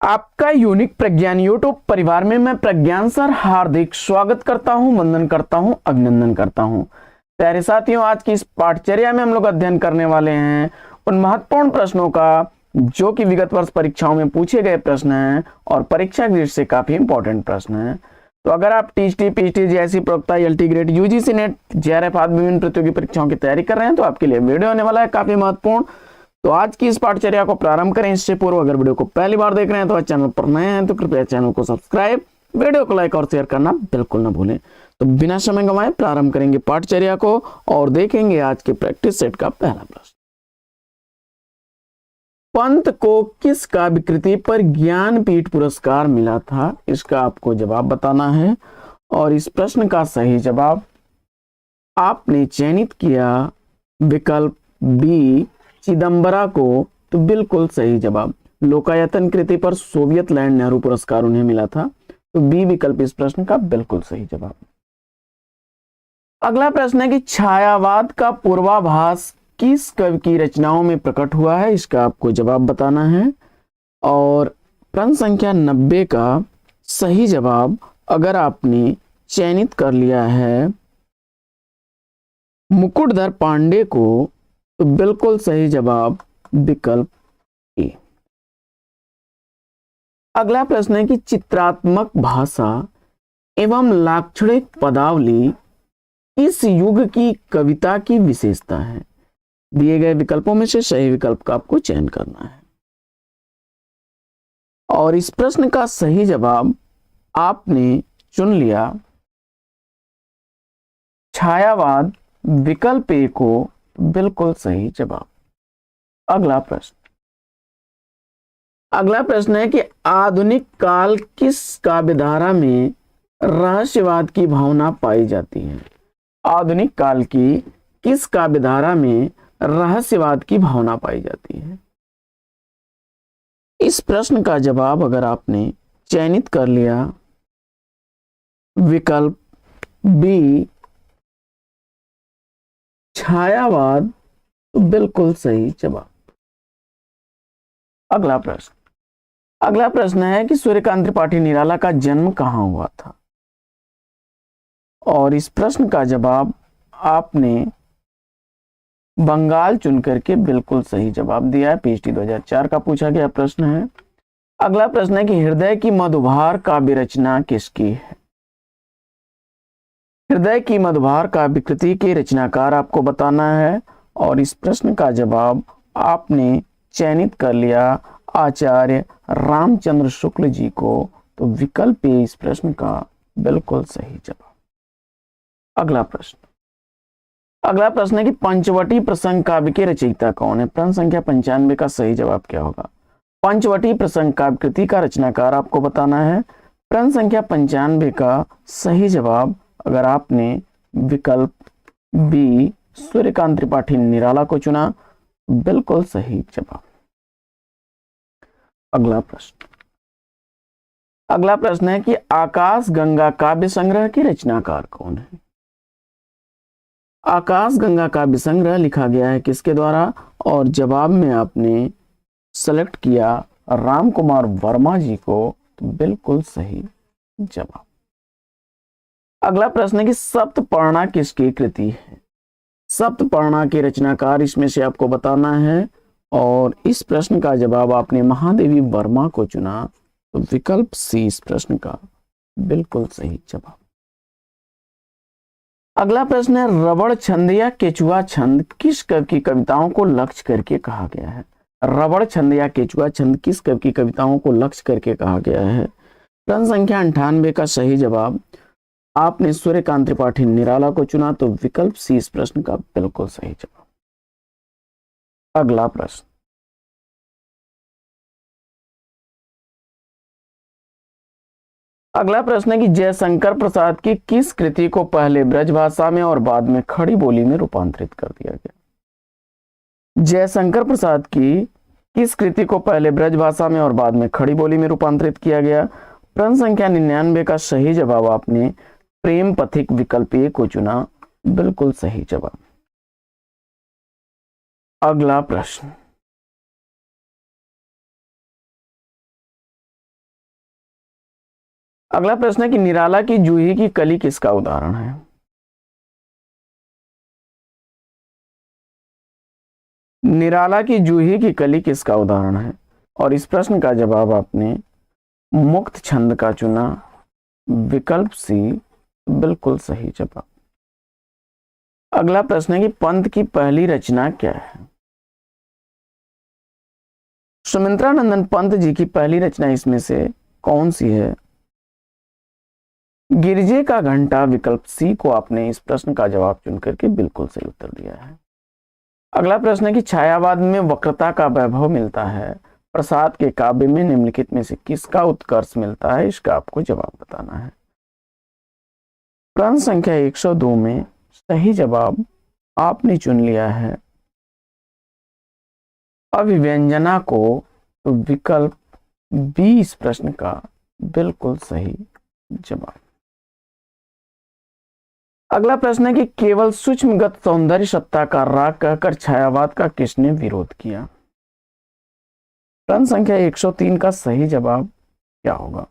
आपका यूनिक प्रज्ञान यूट्यूब परिवार में मैं प्रज्ञान सर हार्दिक स्वागत करता हूं, वंदन करता हूं, अभिनंदन करता हूं। प्यारे साथियों, आज की इस पाठचर्या में हम लोग अध्ययन करने वाले हैं उन महत्वपूर्ण प्रश्नों का जो कि विगत वर्ष परीक्षाओं में पूछे गए प्रश्न हैं और परीक्षा की दृष्टि से काफी इंपॉर्टेंट प्रश्न हैं। तो अगर आप टीजीटी, पीजीटी जैसी प्रोक्ता, LT grade, UGC net, JRF आदि विभिन्न प्रतियोगी परीक्षाओं की तैयारी कर रहे हैं तो आपके लिए वीडियो होने वाला है काफी महत्वपूर्ण। तो आज की इस पाठचर्या को प्रारंभ करें। इससे पूर्व अगर वीडियो को पहली बार देख रहे हैं तो चैनल पर नए हैं तो कृपया चैनल को सब्सक्राइब, वीडियो को लाइक और शेयर करना बिल्कुल ना भूलें। तो बिना समय गंवाए प्रारंभ करेंगे पाठचर्या को और देखेंगे आज के प्रैक्टिस सेट का पहला प्रश्न। पंत को किस काव्य कृति पर ज्ञानपीठ पुरस्कार मिला था? इसका आपको जवाब बताना है और इस प्रश्न का सही जवाब आपने चयनित किया विकल्प बी, चिदंबरा को। तो बिल्कुल सही जवाब। लोकायतन कृति पर सोवियत लैंड नेहरू पुरस्कार उन्हें मिला था। तो बी विकल्प इस प्रश्न का बिल्कुल सही जवाब। अगला प्रश्न है कि छायावाद का पूर्वाभास किस कवि की रचनाओं में प्रकट हुआ है? इसका आपको जवाब बताना है और प्रश्न संख्या 90 का सही जवाब अगर आपने चयनित कर लिया है मुकुटधर पांडे को तो बिल्कुल सही जवाब विकल्प ए। अगला प्रश्न है कि चित्रात्मक भाषा एवं लाक्षणिक पदावली इस युग की कविता की विशेषता है। दिए गए विकल्पों में से सही विकल्प का आपको चयन करना है और इस प्रश्न का सही जवाब आपने चुन लिया छायावाद विकल्प ए को। बिल्कुल सही जवाब। अगला प्रश्न है कि आधुनिक काल किस काव्यधारा में रहस्यवाद की भावना पाई जाती है? आधुनिक काल की किस काव्यधारा में रहस्यवाद की भावना पाई जाती है? इस प्रश्न का जवाब अगर आपने चयनित कर लिया विकल्प बी, छायावाद, तो बिल्कुल सही जवाब। अगला प्रश्न है कि सूर्यकांत त्रिपाठी निराला का जन्म कहां हुआ था? और इस प्रश्न का जवाब आपने बंगाल चुन करके बिल्कुल सही जवाब दिया है। पीएचडी 2004 का पूछा गया प्रश्न है। अगला प्रश्न है कि हृदय की मधुभार काव्य रचना किसकी है? हृदय की मधुभार काव्य कृति के रचनाकार आपको बताना है और इस प्रश्न का जवाब आपने चयनित कर लिया आचार्य रामचंद्र शुक्ल जी को। तो विकल्प ए इस प्रश्न का बिल्कुल सही जवाब। अगला प्रश्न है कि पंचवटी प्रसंग काव्य के रचयिता कौन है? प्रश्न संख्या 95 का सही जवाब क्या होगा? पंचवटी प्रसंग काव्य कृति का रचनाकार आपको बताना है। प्रश्न संख्या 95 का सही जवाब अगर आपने विकल्प बी, सूर्यकांत त्रिपाठी निराला को चुना, बिल्कुल सही जवाब। अगला प्रश्न है कि आकाश गंगा काव्य संग्रह के रचनाकार कौन है? आकाश गंगा काव्य संग्रह लिखा गया है किसके द्वारा? और जवाब में आपने सेलेक्ट किया राम कुमार वर्मा जी को। तो बिल्कुल सही जवाब। अगला प्रश्न है कि सप्तपर्णा किसकी कृति है? सप्तपर्णा के रचनाकार इसमें से आपको बताना है और इस प्रश्न का जवाब आपने महादेवी वर्मा को चुना। तो विकल्प सी इस प्रश्न का बिल्कुल सही जवाब। अगला प्रश्न है रबड़ छंद या केचुआ छंद किस कवि की कविताओं को लक्ष्य करके कहा गया है? रबड़ छंद या केचुआ छंद किस कवि की कविताओं को लक्ष्य करके कहा गया है? प्रश्न संख्या 98 का सही जवाब आपने सूर्यकांत त्रिपाठी निराला को चुना। तो विकल्प सी इस प्रश्न का बिल्कुल सही जवाब। अगला प्रश्न है कि जयशंकर प्रसाद की किस कृति को पहले ब्रज भाषा में और बाद में खड़ी बोली में रूपांतरित कर दिया गया? जयशंकर प्रसाद की किस कृति को पहले ब्रज भाषा में और बाद में खड़ी बोली में रूपांतरित किया गया? प्रश्न संख्या 99 का सही जवाब आपने प्रेम पथिक विकल्प ए को चुना। बिल्कुल सही जवाब। अगला प्रश्न अगला प्रश्न है कि निराला की जूही की कली किसका उदाहरण है? निराला की जूही की कली किसका उदाहरण है? और इस प्रश्न का जवाब आपने मुक्त छंद का चुना, विकल्प सी बिल्कुल सही जवाब। अगला प्रश्न है कि पंत की पहली रचना क्या है? सुमित्रा नंदन पंत जी की पहली रचना इसमें से कौन सी है? गिरजे का घंटा, विकल्प सी को आपने इस प्रश्न का जवाब चुन करके बिल्कुल सही उत्तर दिया है। अगला प्रश्न है कि छायावाद में वक्रता का वैभव मिलता है, प्रसाद के काव्य में निम्नलिखित में से किसका उत्कर्ष मिलता है? इसका आपको जवाब बताना है। प्रश्न संख्या 102 में सही जवाब आपने चुन लिया है अभिव्यंजना को, तो विकल्प बी इस प्रश्न का बिल्कुल सही जवाब। अगला प्रश्न है कि केवल सूक्ष्मगत सौंदर्य सत्ता का राग कहकर छायावाद का किसने विरोध किया? प्रश्न संख्या 103 का सही जवाब क्या होगा?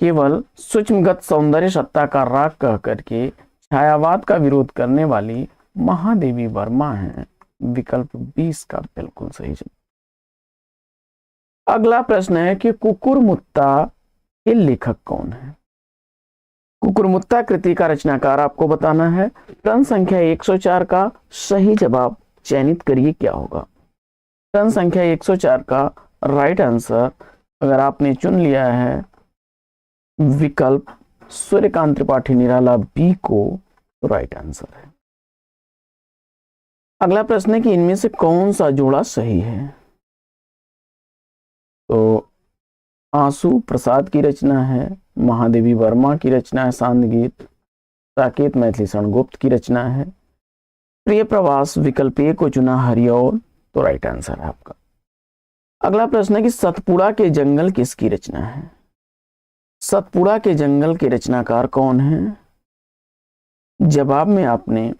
केवल सूक्ष्मगत सौंदर्य सत्ता का राग कहकर के छायावाद का विरोध करने वाली महादेवी वर्मा हैं, विकल्प 20 का बिल्कुल सही जवाब। अगला प्रश्न है कि कुकुरमुत्ता के लेखक कौन है? कुकुरमुत्ता कृति का रचनाकार आपको बताना है। प्रश्न संख्या 104 का सही जवाब चयनित करिए, क्या होगा? प्रश्न संख्या 104 का राइट आंसर अगर आपने चुन लिया है विकल्प सूर्यकांत त्रिपाठी निराला बी को, तो राइट आंसर है। अगला प्रश्न है कि इनमें से कौन सा जोड़ा सही है? तो आंसू प्रसाद की रचना है, महादेवी वर्मा की रचना है शांत गीत, साकेत मैथिली शरणगुप्त की रचना है, प्रिय प्रवास विकल्प ए को चुना हरिऔल, तो राइट आंसर है आपका। अगला प्रश्न है कि सतपुड़ा के जंगल किसकी रचना है? सतपुड़ा के जंगल के रचनाकार कौन है? जवाब में आपने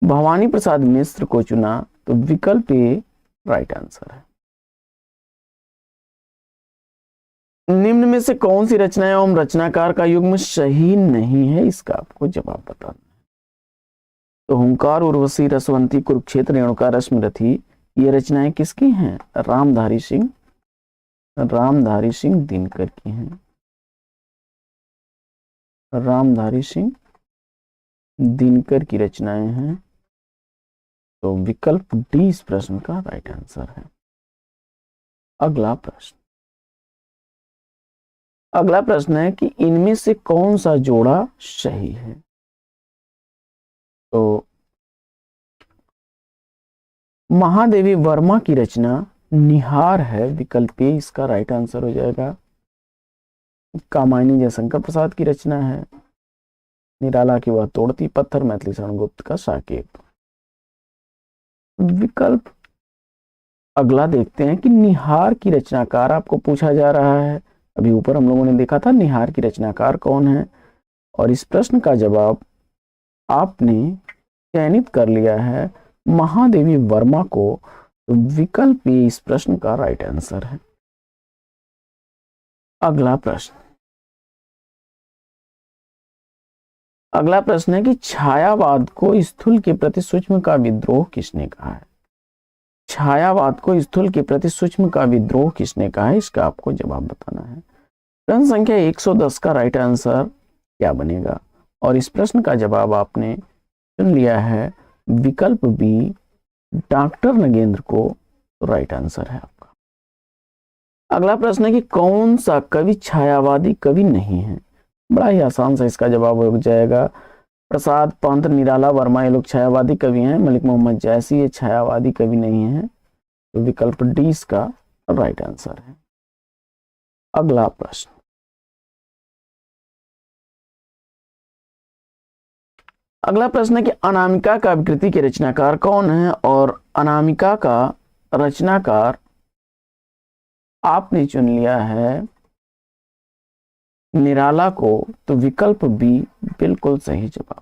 भवानी प्रसाद मिश्र को चुना, तो विकल्प ए राइट आंसर है। निम्न में से कौन सी रचना एवं रचनाकार का युग्म सही नहीं है? इसका आपको जवाब बताना है। तो हुंकार, उर्वशी, रसवंती, कुरुक्षेत्र, रेणुका, रश्मिरथी, ये रचनाएं किसकी हैं? रामधारी सिंह दिनकर की हैं। रामधारी सिंह दिनकर की रचनाएं हैं, तो विकल्प डी इस प्रश्न का राइट आंसर है। अगला प्रश्न है कि इनमें से कौन सा जोड़ा सही है? तो महादेवी वर्मा की रचना निहार है, विकल्प ए इसका राइट आंसर हो जाएगा। कामायनी जयशंकर प्रसाद की रचना है, निराला की वह तोड़ती पत्थर, मैथिली शरणगुप्त का साकेत। विकल्प अगला देखते हैं कि निहार की रचनाकार आपको पूछा जा रहा है। अभी ऊपर हम लोगों ने देखा था निहार की रचनाकार कौन है, और इस प्रश्न का जवाब आपने चयनित कर लिया है महादेवी वर्मा को, तो विकल्प ए इस प्रश्न का राइट आंसर है। अगला प्रश्न है कि छायावाद को स्थूल के प्रति सूक्ष्म का विद्रोह किसने कहा है? छायावाद को स्थूल के प्रति सूक्ष्म का विद्रोह किसने कहा है? इसका आपको जवाब बताना है। प्रश्न संख्या 110 का राइट आंसर क्या बनेगा? और इस प्रश्न का जवाब आपने चुन लिया है विकल्प बी डॉक्टर नगेंद्र को, तो राइट आंसर है आपका। अगला प्रश्न है कि कौन सा कवि छायावादी कवि नहीं है? बड़ा ही आसान सा इसका जवाब हो जाएगा। प्रसाद, पंत, निराला, वर्मा ये लोग छायावादी कवि हैं, मलिक मोहम्मद जैसी ये छायावादी कवि नहीं है, तो विकल्प डी इसका राइट आंसर है। अगला प्रश्न है कि अनामिका का विकृति के रचनाकार कौन है? और अनामिका का रचनाकार आपने चुन लिया है निराला को, तो विकल्प बी बिल्कुल सही जवाब।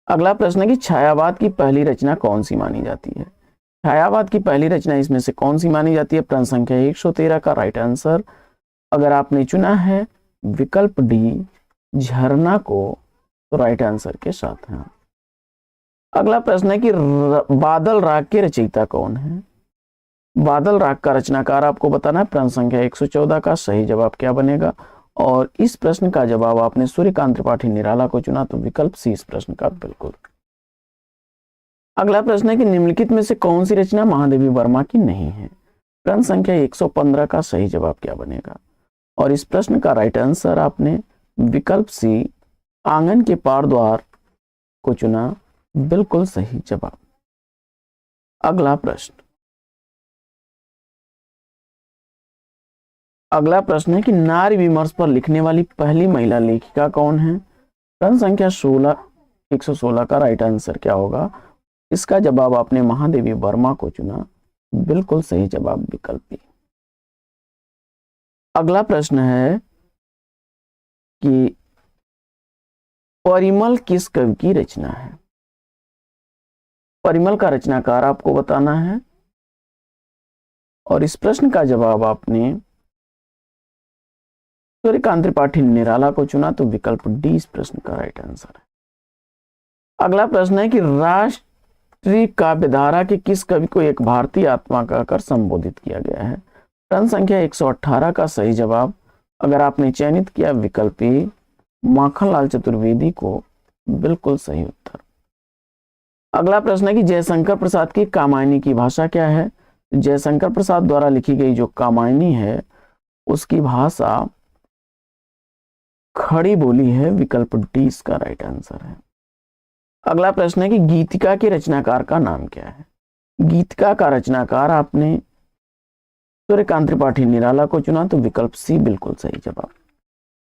अगला प्रश्न है कि छायावाद की पहली रचना कौन सी मानी जाती है? छायावाद की पहली रचना इसमें से कौन सी मानी जाती है? प्रश्न संख्या 113 का राइट आंसर अगर आपने चुना है विकल्प डी झरना को तो राइट आंसर के साथ है। अगला प्रश्न है कि बादल राग के रचयिता कौन है? बादल राग का रचनाकार आपको बताना है। प्रश्न संख्या 114 का सही जवाब क्या बनेगा? और इस प्रश्न का जवाब आपने सूर्यकांत त्रिपाठी निराला को चुना तो विकल्प सी इस प्रश्न का बिल्कुल। अगला प्रश्न है कि निम्नलिखित में से कौन सी रचना महादेवी वर्मा की नहीं है? प्रश्न संख्या 115 का सही जवाब क्या बनेगा? और इस प्रश्न का राइट आंसर आपने विकल्प सी आंगन के पार द्वार को चुना, बिल्कुल सही जवाब। अगला प्रश्न है कि नारी विमर्श पर लिखने वाली पहली महिला लेखिका कौन है? प्रश्न संख्या 116 का राइट आंसर क्या होगा? इसका जवाब आपने महादेवी वर्मा को चुना, बिल्कुल सही जवाब विकल्प बी। अगला प्रश्न है कि परिमल किस कवि की रचना है? परिमल का रचनाकार आपको बताना है और इस प्रश्न का जवाब आपने सूर्यकांत त्रिपाठी निराला को चुना तो विकल्प डी इस प्रश्न का राइट आंसर है। अगला प्रश्न है कि राष्ट्रीय काव्यधारा के किस कवि को एक भारतीय आत्मा कहकर संबोधित किया गया है? प्रश्न संख्या 118 का सही जवाब अगर आपने चयनित किया विकल्प ए माखनलाल चतुर्वेदी को, बिल्कुल सही उत्तर। अगला प्रश्न है कि जयशंकर प्रसाद की कामायनी की भाषा क्या है? जयशंकर प्रसाद द्वारा लिखी गई जो कामायनी है उसकी भाषा खड़ी बोली है, विकल्प डी इसका राइट आंसर है। अगला प्रश्न है कि गीतिका के रचनाकार का नाम क्या है? गीतिका का रचनाकार आपने सूर्यकांत त्रिपाठी निराला को चुना तो विकल्प सी बिल्कुल सही जवाब।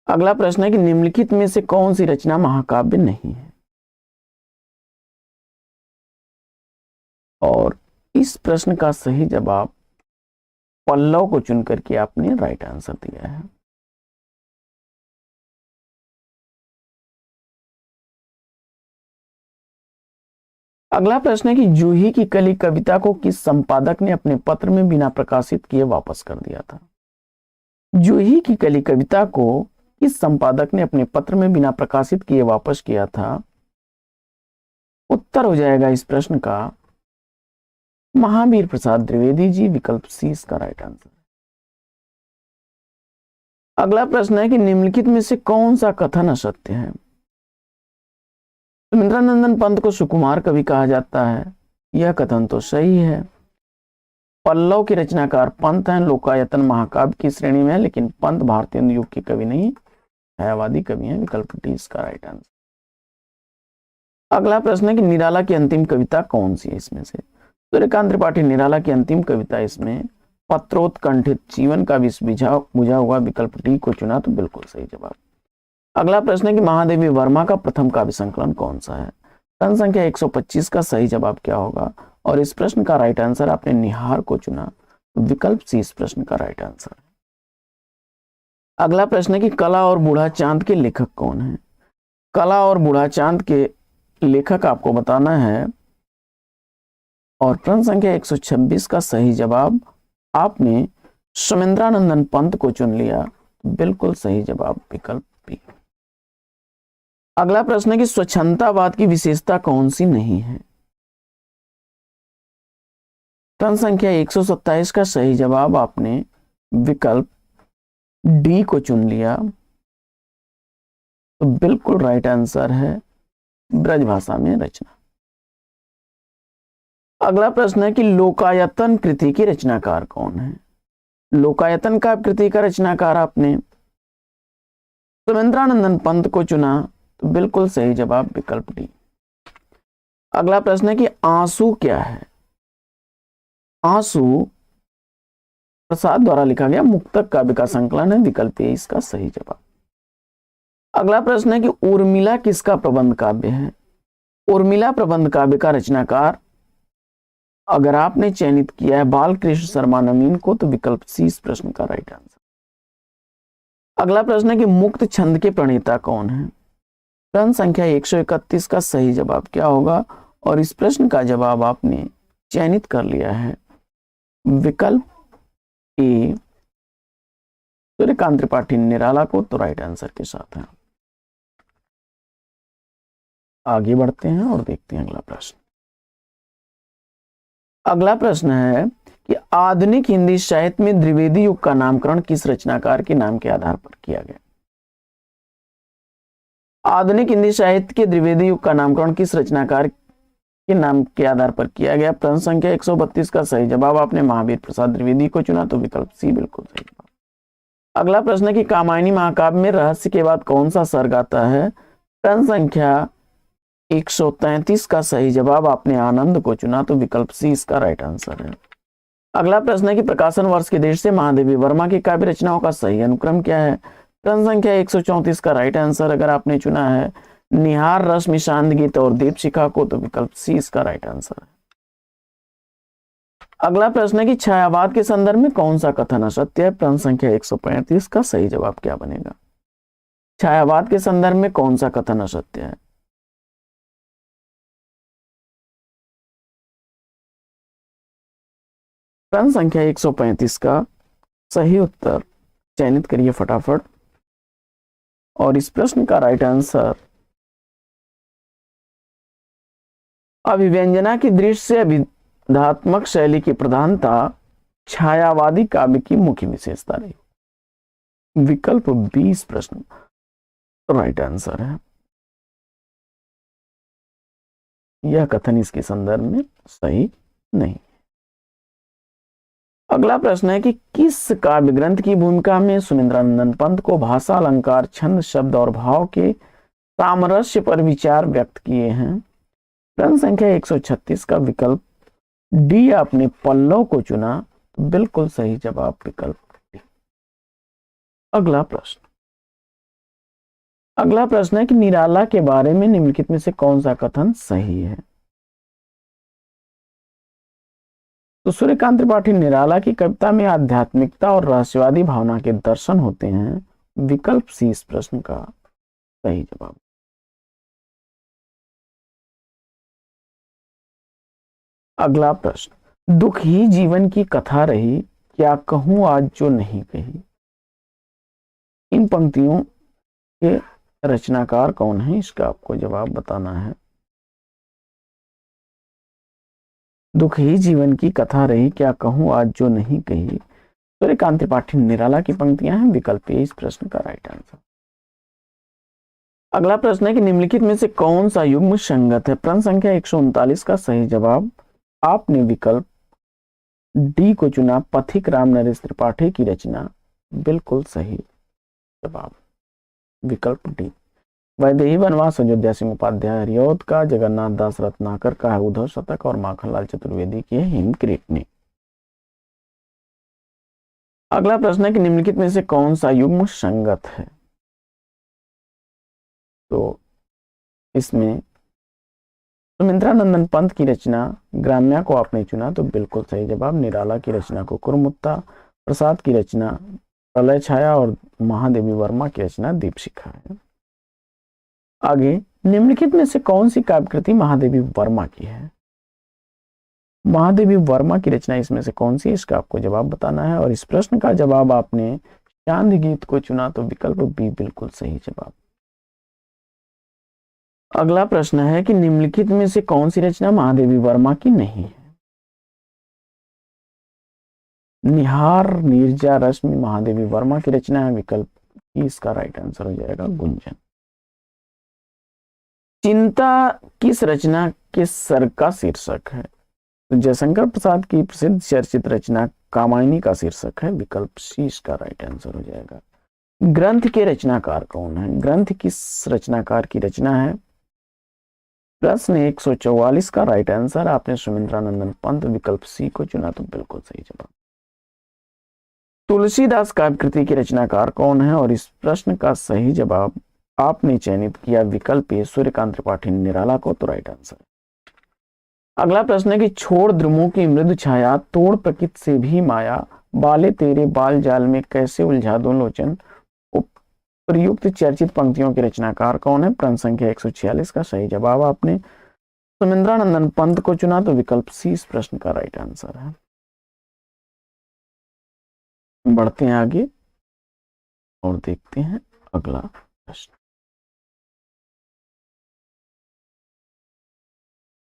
अगला प्रश्न है कि निम्नलिखित में से कौन सी रचना महाकाव्य नहीं है? और इस प्रश्न का सही जवाब पल्लव को चुनकर के आपने राइट आंसर दिया है। अगला प्रश्न है कि जूही की कली कविता को किस संपादक ने अपने पत्र में बिना प्रकाशित किए वापस कर दिया था? जूही की कली कविता को किस संपादक ने अपने पत्र में बिना प्रकाशित किए वापस किया था? उत्तर हो जाएगा इस प्रश्न का महावीर प्रसाद द्विवेदी जी, विकल्प सी इसका राइट आंसर। अगला प्रश्न है कि निम्नलिखित में से कौन सा कथन असत्य है? सुमित्रानंदन पंत को सुकुमार कवि कहा जाता है, यह कथन तो सही है। पल्लव के रचनाकार पंत हैं, लोकायतन महाकाव्य की श्रेणी में है, लेकिन पंत भारतीय युग के कवि नहीं, छायावादी कवि हैं, विकल्प डी इसका राइट आंसर। अगला प्रश्न है कि निराला की अंतिम कविता कौन सी है इसमें से? सूर्यकांत त्रिपाठी निराला की अंतिम कविता इसमें पत्रोत्कंठित जीवन का विष बुझा हुआ, विकल्प डी को चुना तो बिल्कुल सही जवाब। अगला प्रश्न है कि महादेवी वर्मा का प्रथम काव्य संकलन कौन सा है? प्रश्न संख्या 125 का सही जवाब क्या होगा? और इस प्रश्न का राइट आंसर आपने निहार को चुना, विकल्प सी इस प्रश्न का राइट आंसर है। अगला प्रश्न है कि कला और बूढ़ा चांद के लेखक कौन है? कला और बूढ़ा चांद के लेखक आपको बताना है और प्रश्न संख्या 126 का सही जवाब आपने सुमित्रानंदन पंत को चुन लिया, बिल्कुल सही जवाब विकल्प बी। अगला प्रश्न है कि स्वच्छंदतावाद की विशेषता कौन सी नहीं है? प्रश्न संख्या 127 का सही जवाब आपने विकल्प डी को चुन लिया, तो बिल्कुल राइट आंसर है ब्रज भाषा में रचना। अगला प्रश्न है कि लोकायतन कृति की रचनाकार कौन है? लोकायतन का कृति का रचनाकार आपने सुमित्रानंदन पंत को चुना, तो बिल्कुल सही जवाब विकल्प डी। अगला प्रश्न है कि आंसू क्या है? आंसू प्रसाद द्वारा लिखा गया मुक्तक काव्य का संकलन है, विकल्प ए इसका सही जवाब। अगला प्रश्न है कि उर्मिला किसका प्रबंध काव्य है? उर्मिला प्रबंध काव्य का रचनाकार अगर आपने चयनित किया है बालकृष्ण शर्मा नवीन को, तो विकल्प सी इस प्रश्न का राइट आंसर। अगला प्रश्न है कि मुक्त छंद के प्रणेता कौन है? प्रश्न संख्या 131 का सही जवाब क्या होगा? और इस प्रश्न का जवाब आपने चयनित कर लिया है, विकल्प ए सूर्यकांत त्रिपाठी निराला को तो राइट आंसर के साथ है। आगे बढ़ते हैं और देखते हैं अगला प्रश्न। अगला प्रश्न है कि आधुनिक हिंदी साहित्य में द्विवेदी युग का नामकरण किस रचनाकार के नाम के आधार पर किया गया? आधुनिक हिंदी साहित्य के द्विवेदी युग का नामकरण किस रचनाकार के नाम के आधार पर किया गया? प्रश्न संख्या 132 का सही जवाब आपने महावीर प्रसाद द्विवेदी को चुना, तो विकल्प सी बिल्कुल सही जवाब। अगला प्रश्न है कि कामायनी महाकाव्य में रहस्य के बाद कौन सा सर्ग आता है? प्रश्न संख्या 133 का सही जवाब आपने आनंद को चुना, तो विकल्प सी इसका राइट आंसर है। अगला प्रश्न है कि प्रकाशन वर्ष के देश से महादेवी वर्मा की काव्य रचनाओं का सही अनुक्रम क्या है? प्रश्न संख्या 134 का राइट आंसर अगर आपने चुना है निहार, रश्मि, शांत गीत और दीपशिखा को, तो विकल्प सी इसका राइट आंसर है। अगला प्रश्न है कि छायावाद के संदर्भ में कौन सा कथन असत्य है? प्रश्न संख्या 135 का सही जवाब क्या बनेगा? छायावाद के संदर्भ में कौन सा कथन असत्य है? प्रश्न संख्या 135 का सही उत्तर चयनित करिए फटाफट। और इस प्रश्न का राइट आंसर अभिव्यंजना की दृष्टि से अभिधात्मक शैली की प्रधानता छायावादी काव्य की मुख्य विशेषता रही। विकल्प 20 प्रश्न राइट आंसर है। यह कथन इसके संदर्भ में सही नहीं। अगला प्रश्न है कि किस काव्य ग्रंथ की भूमिका में सुमिंद्रानंदन पंत को भाषा, अलंकार, छंद, शब्द और भाव के सामरस्य पर विचार व्यक्त किए हैं? प्रश्न संख्या 136 का विकल्प डी आपने पल्लव को चुना, तो बिल्कुल सही जवाब विकल्प डी। अगला प्रश्न है कि निराला के बारे में निम्नलिखित में से कौन सा कथन सही है? तो सूर्यकांत त्रिपाठी निराला की कविता में आध्यात्मिकता और रहस्यवादी भावना के दर्शन होते हैं। विकल्प सी इस प्रश्न का सही जवाब। अगला प्रश्न, दुख ही जीवन की कथा रही, क्या कहूं आज जो नहीं कही। इन पंक्तियों के रचनाकार कौन है, इसका आपको जवाब बताना है। दुख ही जीवन की कथा रही, क्या कहूं आज जो नहीं कही, सूर्यकांत त्रिपाठी निराला की पंक्तियां हैं। विकल्प ए इस प्रश्न का राइट आंसर। अगला प्रश्न है कि निम्नलिखित में से कौन सा युग्म संगत है? प्रश्न संख्या 139 का सही जवाब आपने विकल्प डी को चुना, पथिक राम नरेश त्रिपाठी की रचना। बिल्कुल सही जवाब विकल्प डी। वैदेही वनवास अयोध्या सिंह उपाध्याय हरिऔध का, जगन्नाथ दास रत्नाकर का है उद्धव शतक और माखनलाल चतुर्वेदी की है हिमकृतनी। अगला प्रश्न है कि निम्नलिखित में से कौन सा युग्म संगत है? तो इसमें सुमिंद्रानंदन पंत की रचना ग्राम्या को आपने चुना, तो बिल्कुल सही जवाब। निराला की रचना को कुरमुत्ता, प्रसाद की रचना प्रलय छाया और महादेवी वर्मा की रचना दीपशिखा है। आगे, निम्नलिखित में से कौन सी काव्य कृति महादेवी वर्मा की है? महादेवी वर्मा की रचना इसमें से कौन सी है, इसका आपको जवाब बताना है। और इस प्रश्न का जवाब आपने चांद गीत को चुना, तो विकल्प बी बिल्कुल सही जवाब। अगला प्रश्न है कि निम्नलिखित में से कौन सी रचना महादेवी वर्मा की नहीं है? निहार, नीरजा, रश्मि महादेवी वर्मा की रचना है। विकल्प ई इसका राइट आंसर हो जाएगा गुंजन। चिंता किस रचना के सर्ग का शीर्षक है? तो जयशंकर प्रसाद की प्रसिद्ध चर्चित रचना कामायनी का शीर्षक है। विकल्प सी इसका राइट आंसर हो जाएगा। ग्रंथ के रचनाकार कौन है? ग्रंथ किस रचनाकार की रचना है? प्रश्न 144 का राइट आंसर आपने सुमिंद्रानंदन पंत विकल्प सी को चुना, तो बिल्कुल सही जवाब। तुलसीदास काव्य कृति के रचनाकार कौन है? और इस प्रश्न का सही जवाब आपने चयनित किया विकल्प ए सूर्यकांत त्रिपाठी निराला को, तो राइट आंसर। अगला प्रश्न है कि छोड़ द्रुमों की मृदु छाया, तोड़ प्रकृति से भी माया, बाले तेरे बाल जाल में कैसे उलझा दो लोचन। प्रयुक्त चर्चित पंक्तियों के रचनाकार कौन है? प्रश्न संख्या 146 का सही जवाब आपने सुमिंद्रानंदन पंत को चुना, तो विकल्प सी इस प्रश्न का राइट आंसर है। बढ़ते हैं आगे। और देखते हैं अगला प्रश्न।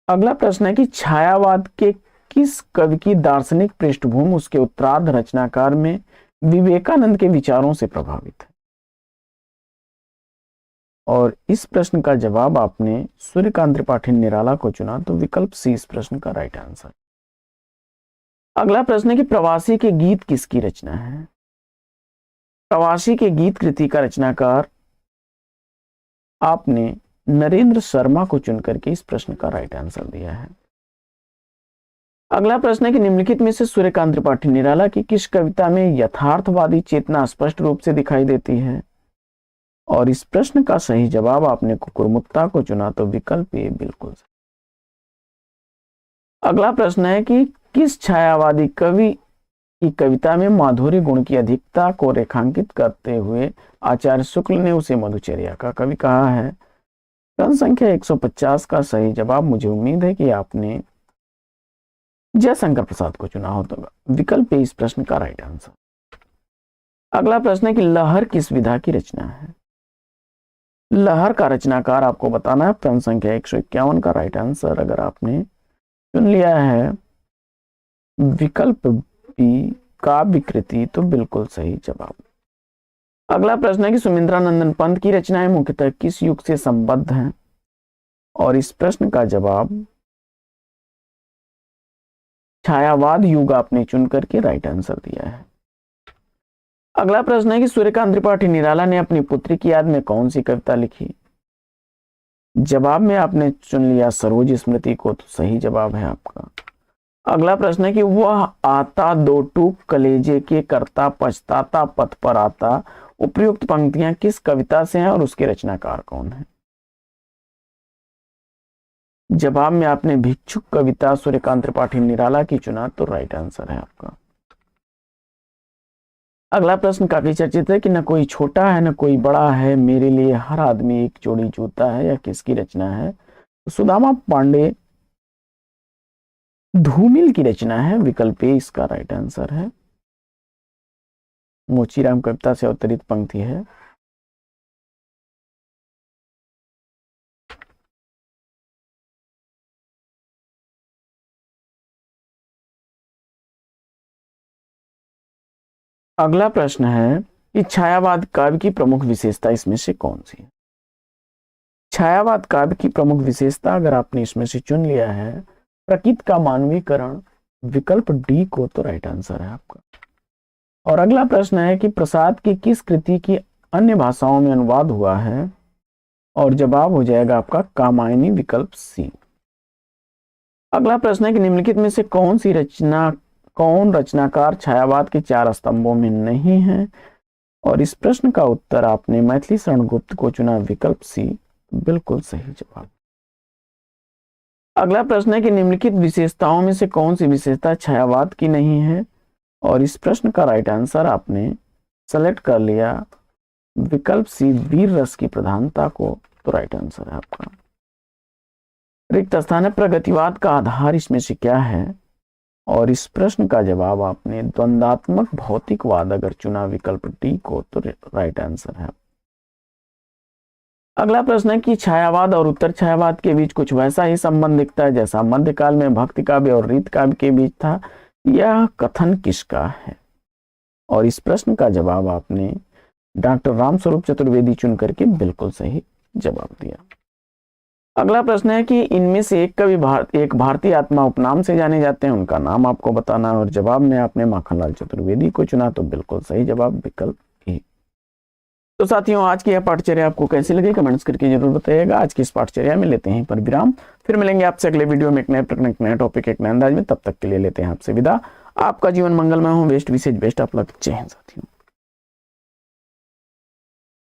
अगला प्रश्न है कि छायावाद के किस कवि की दार्शनिक पृष्ठभूमि उसके उत्तरार्ध रचनाकार में विवेकानंद के विचारों से प्रभावित है? और इस प्रश्न का जवाब आपने सूर्यकांत त्रिपाठी निराला को चुना, तो विकल्प सी इस प्रश्न का राइट आंसर। अगला प्रश्न है कि प्रवासी के गीत किसकी रचना है? प्रवासी के गीत कृति का रचनाकार आपने नरेंद्र शर्मा को चुनकर के इस प्रश्न का राइट आंसर दिया है। अगला प्रश्न है कि निम्नलिखित में से सूर्यकांत त्रिपाठी निराला की किस कविता में यथार्थवादी चेतना स्पष्ट रूप से दिखाई देती है? और इस प्रश्न का सही जवाब आपने कुकुरमुत्ता को चुना, तो विकल्प ए बिल्कुल सही। अगला प्रश्न है कि किस छायावादी कवि की कविता में माधुर्य गुण की अधिकता को रेखांकित करते हुए आचार्य शुक्ल ने उसे मधुचर्या का कवि कहा है? प्रश्न संख्या 150 का सही जवाब, मुझे उम्मीद है कि आपने जयशंकर प्रसाद को चुना होगा, विकल्प ए इस प्रश्न का राइट आंसर। अगला प्रश्न है कि लहर किस विधा की रचना है? लहर का रचनाकार आपको बताना है। प्रश्न संख्या 151 का राइट आंसर अगर आपने चुन लिया है विकल्प बी काव्य कृति, तो बिल्कुल सही जवाब। अगला प्रश्न है कि सुमिंद्रानंदन पंत की रचनाएं मुख्यतः किस युग से संबद्ध हैं? और इस प्रश्न का जवाब छायावाद युग आपने चुनकर के राइट आंसर दिया है। अगला प्रश्न है कि सूर्यकांत त्रिपाठी निराला ने अपनी पुत्री की याद में कौन सी कविता लिखी? जवाब में आपने चुन लिया सरोज स्मृति को, तो सही जवाब है आपका। अगला प्रश्न है कि वह आता दो टूक कलेजे के करता पछताता पथ पर आता, उपयुक्त पंक्तियां किस कविता से हैं और उसके रचनाकार कौन है? जवाब में आपने भिक्षुक कविता सूर्यकांत त्रिपाठी निराला की चुना, तो राइट आंसर है आपका। अगला प्रश्न काफी चर्चित है कि न कोई छोटा है न कोई बड़ा है, मेरे लिए हर आदमी एक जोड़ी जूता है, या किसकी रचना है? सुदामा पांडे धूमिल की रचना है, विकल्प ए इसका राइट आंसर है। मोचीराम कविता से अवतरित पंक्ति है। अगला प्रश्न है कि छायावाद काव्य की प्रमुख विशेषता इसमें से कौन सी है? छायावाद काव्य की प्रमुख विशेषता अगर आपने इसमें से चुन लिया है प्रकृति का मानवीकरण, विकल्प डी को, तो राइट आंसर है आपका। और अगला प्रश्न है कि प्रसाद की किस कृति की अन्य भाषाओं में अनुवाद हुआ है? और जवाब हो जाएगा आपका कामायनी, विकल्प सी। अगला प्रश्न है कि निम्नलिखित में से कौन रचनाकार छायावाद के 4 स्तंभों में नहीं है? और इस प्रश्न का उत्तर आपने मैथिली शरण गुप्त को चुना, विकल्प सी बिल्कुल सही जवाब। अगला प्रश्न है कि निम्नलिखित विशेषताओं में से कौन सी विशेषता छायावाद की नहीं है? और इस प्रश्न का राइट आंसर आपने सेलेक्ट कर लिया विकल्प सी वीर रस की प्रधानता को, तो राइट आंसर है आपका। रिक्त स्थान है प्रगतिवाद का आधार इसमें से क्या है? और इस प्रश्न का जवाब आपने द्वंद्वात्मक भौतिकवाद अगर चुना, विकल्प डी को, तो राइट आंसर है। अगला प्रश्न है कि छायावाद और उत्तर छायावाद के बीच कुछ वैसा ही संबंध दिखता है जैसा मध्यकाल में भक्ति काव्य और रीत काव्य के बीच था, यह कथन किसका है? और इस प्रश्न का जवाब आपने डॉक्टर रामस्वरूप चतुर्वेदी चुन करके बिल्कुल सही जवाब दिया। अगला प्रश्न है कि इनमें से एक कवि एक भारतीय आत्मा उपनाम से जाने जाते हैं, उनका नाम आपको बताना है। और जवाब में आपने माखनलाल चतुर्वेदी को चुना, तो बिल्कुल सही जवाब विकल्प ए। तो साथियों, आज की यह पाठचर्या आपको कैसी लगी कमेंट्स करके जरूर बताइएगा। आज की इस पाठचर्या में लेते हैं पर विराम, फिर मिलेंगे आपसे अगले वीडियो में एक नए प्रकरण, एक नया टॉपिक, एक नए अंदाज में। तब तक के लिए लेते हैं आपसे विदा। आपका जीवन मंगलमय हो। बेस्ट विशेष बेस्ट ऑफ लक। जय हिंद साथियों।